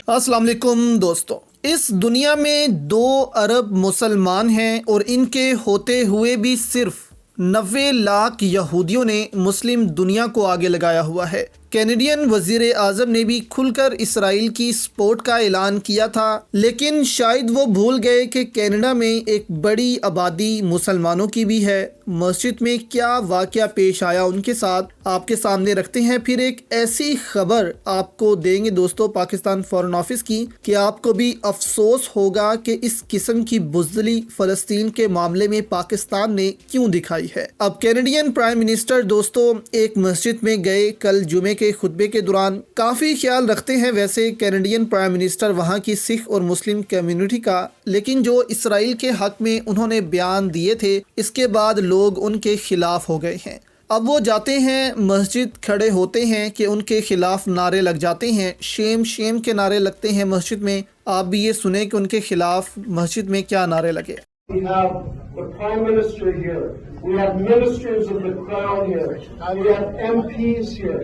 अस्सलाम वालेकुम दोस्तों। इस दुनिया में 2 अरब मुसलमान हैं और इनके होते हुए भी सिर्फ 90 लाख यहूदियों ने मुस्लिम दुनिया को आगे लगाया हुआ है। कैनेडियन वज़ीर आज़म ने भी खुलकर इसराइल की सपोर्ट का ऐलान किया था, लेकिन शायद वो भूल गए कि कनाडा में एक बड़ी आबादी मुसलमानों की भी है। मस्जिद में क्या वाक़या पेश आया उनके साथ आपके सामने रखते हैं। फिर एक ऐसी खबर आपको देंगे दोस्तों पाकिस्तान फॉरेन ऑफिस की कि आपको भी अफसोस होगा कि इस किस्म की बुज़दिली फ़लस्तीन के मामले में पाकिस्तान ने क्यों दिखाई है। अब कैनेडियन प्राइम मिनिस्टर दोस्तों एक मस्जिद में गए कल जुमे के खुतबे के दौरान। काफ़ी ख्याल रखते हैं वैसे कैनेडियन प्राइम मिनिस्टर वहाँ की सिख और मुस्लिम कम्युनिटी का, लेकिन जो इसराइल के हक में उन्होंने बयान दिए थे इसके बाद लोग उनके खिलाफ हो गए हैं। अब वो जाते हैं मस्जिद, खड़े होते हैं कि उनके खिलाफ नारे लग जाते हैं, शेम शेम के नारे लगते हैं मस्जिद में। आप भी ये सुने कि उनके खिलाफ मस्जिद में क्या नारे लगे। We have the Prime Minister here. We have ministers of the Crown here. We have MPs here.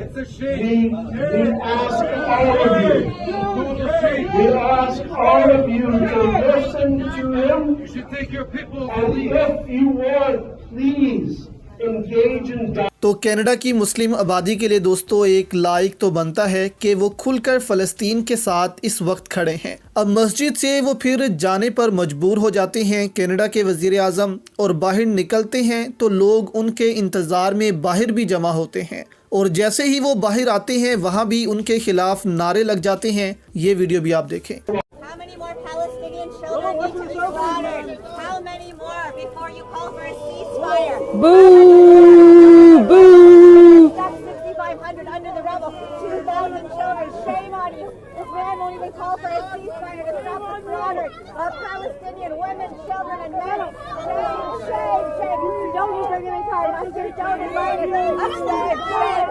We ask all of you. We ask all of you to listen to him. And if you want, please engage in dialogue. तो Canada की मुस्लिम आबादी के लिए दोस्तों एक like तो बनता है कि वो खुलकर फ़लस्तीन के साथ इस वक्त खड़े हैं। अब मस्जिद से वो फिर जाने पर मजबूर हो जाते हैं कनाडा के वज़ीर आज़म, और बाहर निकलते हैं तो लोग उनके इंतज़ार में बाहर भी जमा होते हैं, और जैसे ही वो बाहर आते हैं वहाँ भी उनके खिलाफ नारे लग जाते हैं। ये वीडियो भी आप देखें। How many more Palestinian children need to be slaughtered? How many more before you call for a ceasefire? Boo! Boo! Stuck 6,500 under the rubble. 2,000 children. Shame on you. This man won't even call for a ceasefire to stop the slaughter of Palestinian women, children, and men. Shame, shame, shame. Don't use your human card. I'm just don't invite it. Upstairs. Shame,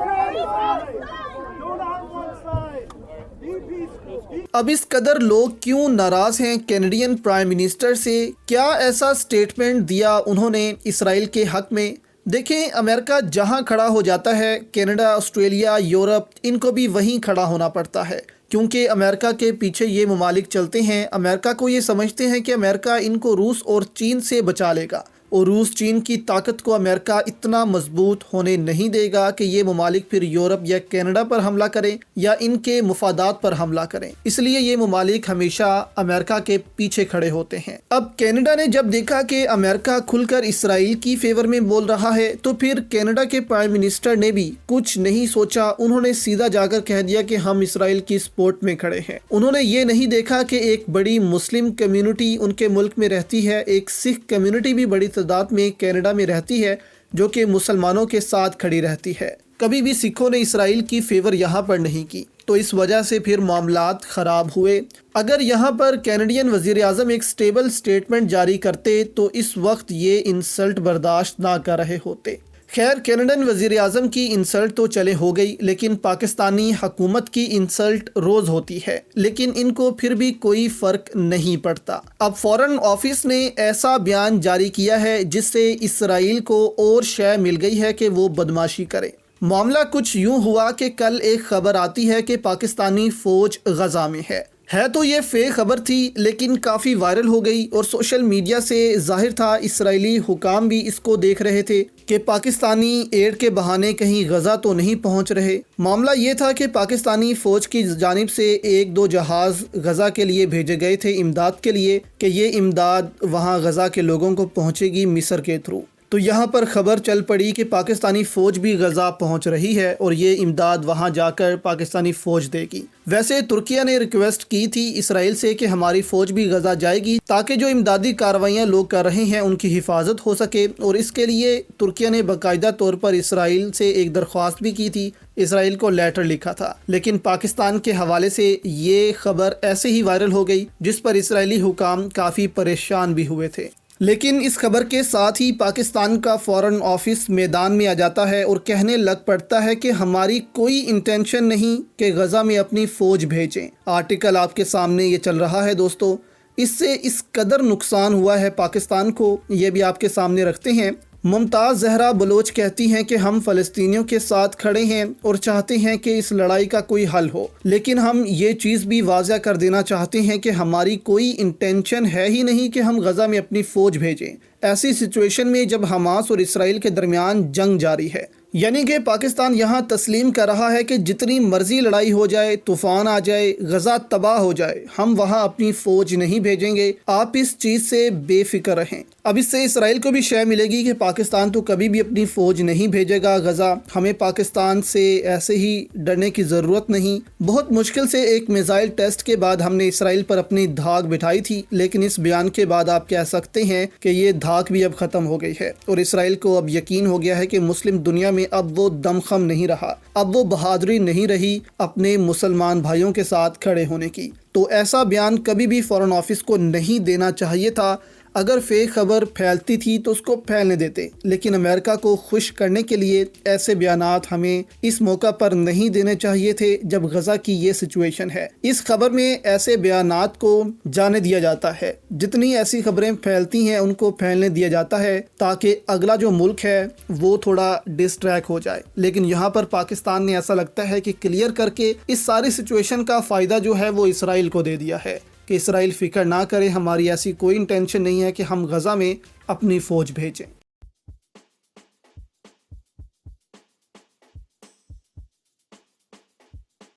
अब इस कदर लोग क्यों नाराज़ हैं Canadian prime minister से? क्या ऐसा स्टेटमेंट दिया उन्होंने इसराइल के हक में? देखें, अमेरिका जहां खड़ा हो जाता है कनाडा, ऑस्ट्रेलिया, यूरोप, इनको भी वहीं खड़ा होना पड़ता है, क्योंकि अमेरिका के पीछे ये ममालिक चलते हैं। अमेरिका को ये समझते हैं कि अमेरिका इनको रूस और चीन से बचा लेगा, और रूस चीन की ताकत को अमेरिका इतना मजबूत होने नहीं देगा कि ये ममालिक फिर यूरोप या कनाडा पर हमला करें या इनके मुफादात पर हमला करें। इसलिए ये ममालिक हमेशा अमेरिका के पीछे खड़े होते हैं। अब कनाडा ने जब देखा कि अमेरिका खुलकर इसराइल की फेवर में बोल रहा है, तो फिर कनाडा के प्राइम मिनिस्टर ने भी कुछ नहीं सोचा, उन्होंने सीधा जाकर कह दिया कि हम इसराइल की सपोर्ट में खड़े हैं। उन्होंने ये नहीं देखा कि एक बड़ी मुस्लिम कम्युनिटी उनके मुल्क में रहती है, एक सिख कम्युनिटी भी बड़ी तादाद में कनाडा में रहती है जो कि मुसलमानों के साथ खड़ी रहती है। कभी भी सिखों ने इसराइल की फेवर यहाँ पर नहीं की, तो इस वजह से फिर मामलात ख़राब हुए। अगर यहाँ पर कैनेडियन वज़ीर आज़म एक स्टेबल स्टेटमेंट जारी करते तो इस वक्त ये इंसल्ट बर्दाश्त ना कर रहे होते। खैर, कैनेडियन वज़ीर आज़म की इंसल्ट तो चले हो गई, लेकिन पाकिस्तानी हुकूमत की इंसल्ट रोज़ होती है, लेकिन इनको फिर भी कोई फ़र्क नहीं पड़ता। अब फॉरेन ऑफिस ने ऐसा बयान जारी किया है जिससे इसराइल को और शय मिल गई है कि वो बदमाशी करे। मामला कुछ यूँ हुआ कि कल एक खबर आती है कि पाकिस्तानी फ़ौज गज़ा में है तो ये फेक खबर थी, लेकिन काफ़ी वायरल हो गई और सोशल मीडिया से ज़ाहिर था इसराइली हुकाम भी इसको देख रहे थे कि पाकिस्तानी एड के बहाने कहीं गज़ा तो नहीं पहुंच रहे। मामला ये था कि पाकिस्तानी फ़ौज की जानिब से 1-2 जहाज़ गज़ा के लिए भेजे गए थे इमदाद के लिए, कि ये इमदाद वहाँ गज़ा के लोगों को पहुँचेगी मिस्र के थ्रू। तो यहाँ पर खबर चल पड़ी कि पाकिस्तानी फ़ौज भी गज़ा पहुँच रही है और ये इमदाद वहाँ जाकर पाकिस्तानी फ़ौज देगी। वैसे तुर्किया ने रिक्वेस्ट की थी इसराइल से कि हमारी फ़ौज भी गज़ा जाएगी ताकि जो इमदादी कार्रवाइयाँ लोग कर रहे हैं उनकी हिफाजत हो सके, और इसके लिए तुर्किया ने बाकायदा तौर पर इसराइल से एक दरख्वास्त भी की थी, इसराइल को लेटर लिखा था। लेकिन पाकिस्तान के हवाले से ये खबर ऐसे ही वायरल हो गई जिस पर इसराइली हुकाम काफ़ी परेशान भी हुए थे। लेकिन इस खबर के साथ ही पाकिस्तान का फॉरेन ऑफिस मैदान में आ जाता है और कहने लग पड़ता है कि हमारी कोई इंटेंशन नहीं कि गज़ा में अपनी फ़ौज भेजें। आर्टिकल आपके सामने ये चल रहा है दोस्तों। इससे इस कदर नुकसान हुआ है पाकिस्तान को, ये भी आपके सामने रखते हैं। मुमताज़ ज़हरा बलोच कहती हैं कि हम फ़लस्तीनियों के साथ खड़े हैं और चाहते हैं कि इस लड़ाई का कोई हल हो, लेकिन हम ये चीज़ भी वाज़ह कर देना चाहते हैं कि हमारी कोई इंटेंशन है ही नहीं कि हम गज़ा में अपनी फ़ौज भेजें, ऐसी सिचुएशन में जब हमास और इसराइल के दरमियान जंग जारी है। यानी कि पाकिस्तान यहाँ तस्लीम कर रहा है कि जितनी मर्जी लड़ाई हो जाए, तूफ़ान आ जाए, गज़ा तबाह हो जाए, हम वहाँ अपनी फ़ौज नहीं भेजेंगे, आप इस चीज़ से बेफिक्र रहें। अब इससे इसराइल को भी शय मिलेगी कि पाकिस्तान तो कभी भी अपनी फ़ौज नहीं भेजेगा गज़ा, हमें पाकिस्तान से ऐसे ही डरने की ज़रूरत नहीं। बहुत मुश्किल से एक मिसाइल टेस्ट के बाद हमने इसराइल पर अपनी धाक बिठाई थी, लेकिन इस बयान के बाद आप कह सकते हैं कि ये धाक भी अब ख़त्म हो गई है और इसराइल को अब यकीन हो गया है कि मुस्लिम दुनिया में अब वो दमखम नहीं रहा, अब वो बहादुरी नहीं रही अपने मुसलमान भाइयों के साथ खड़े होने की। तो ऐसा बयान कभी भी फॉरेन ऑफिस को नहीं देना चाहिए था। अगर फेक खबर फैलती थी तो उसको फैलने देते, लेकिन अमेरिका को खुश करने के लिए ऐसे बयानात हमें इस मौका पर नहीं देने चाहिए थे जब गज़ा की ये सिचुएशन है। इस खबर में ऐसे बयानात को जाने दिया जाता है, जितनी ऐसी खबरें फैलती हैं उनको फैलने दिया जाता है ताकि अगला जो मुल्क है वो थोड़ा डिस्ट्रैक्ट हो जाए। लेकिन यहाँ पर पाकिस्तान ने ऐसा लगता है कि क्लियर करके इस सारी सिचुएशन का फ़ायदा जो है वो इसराइल को दे दिया है कि इसराइल फ़िक्र ना करे, हमारी ऐसी कोई इंटेंशन नहीं है कि हम गज़ा में अपनी फ़ौज भेजें।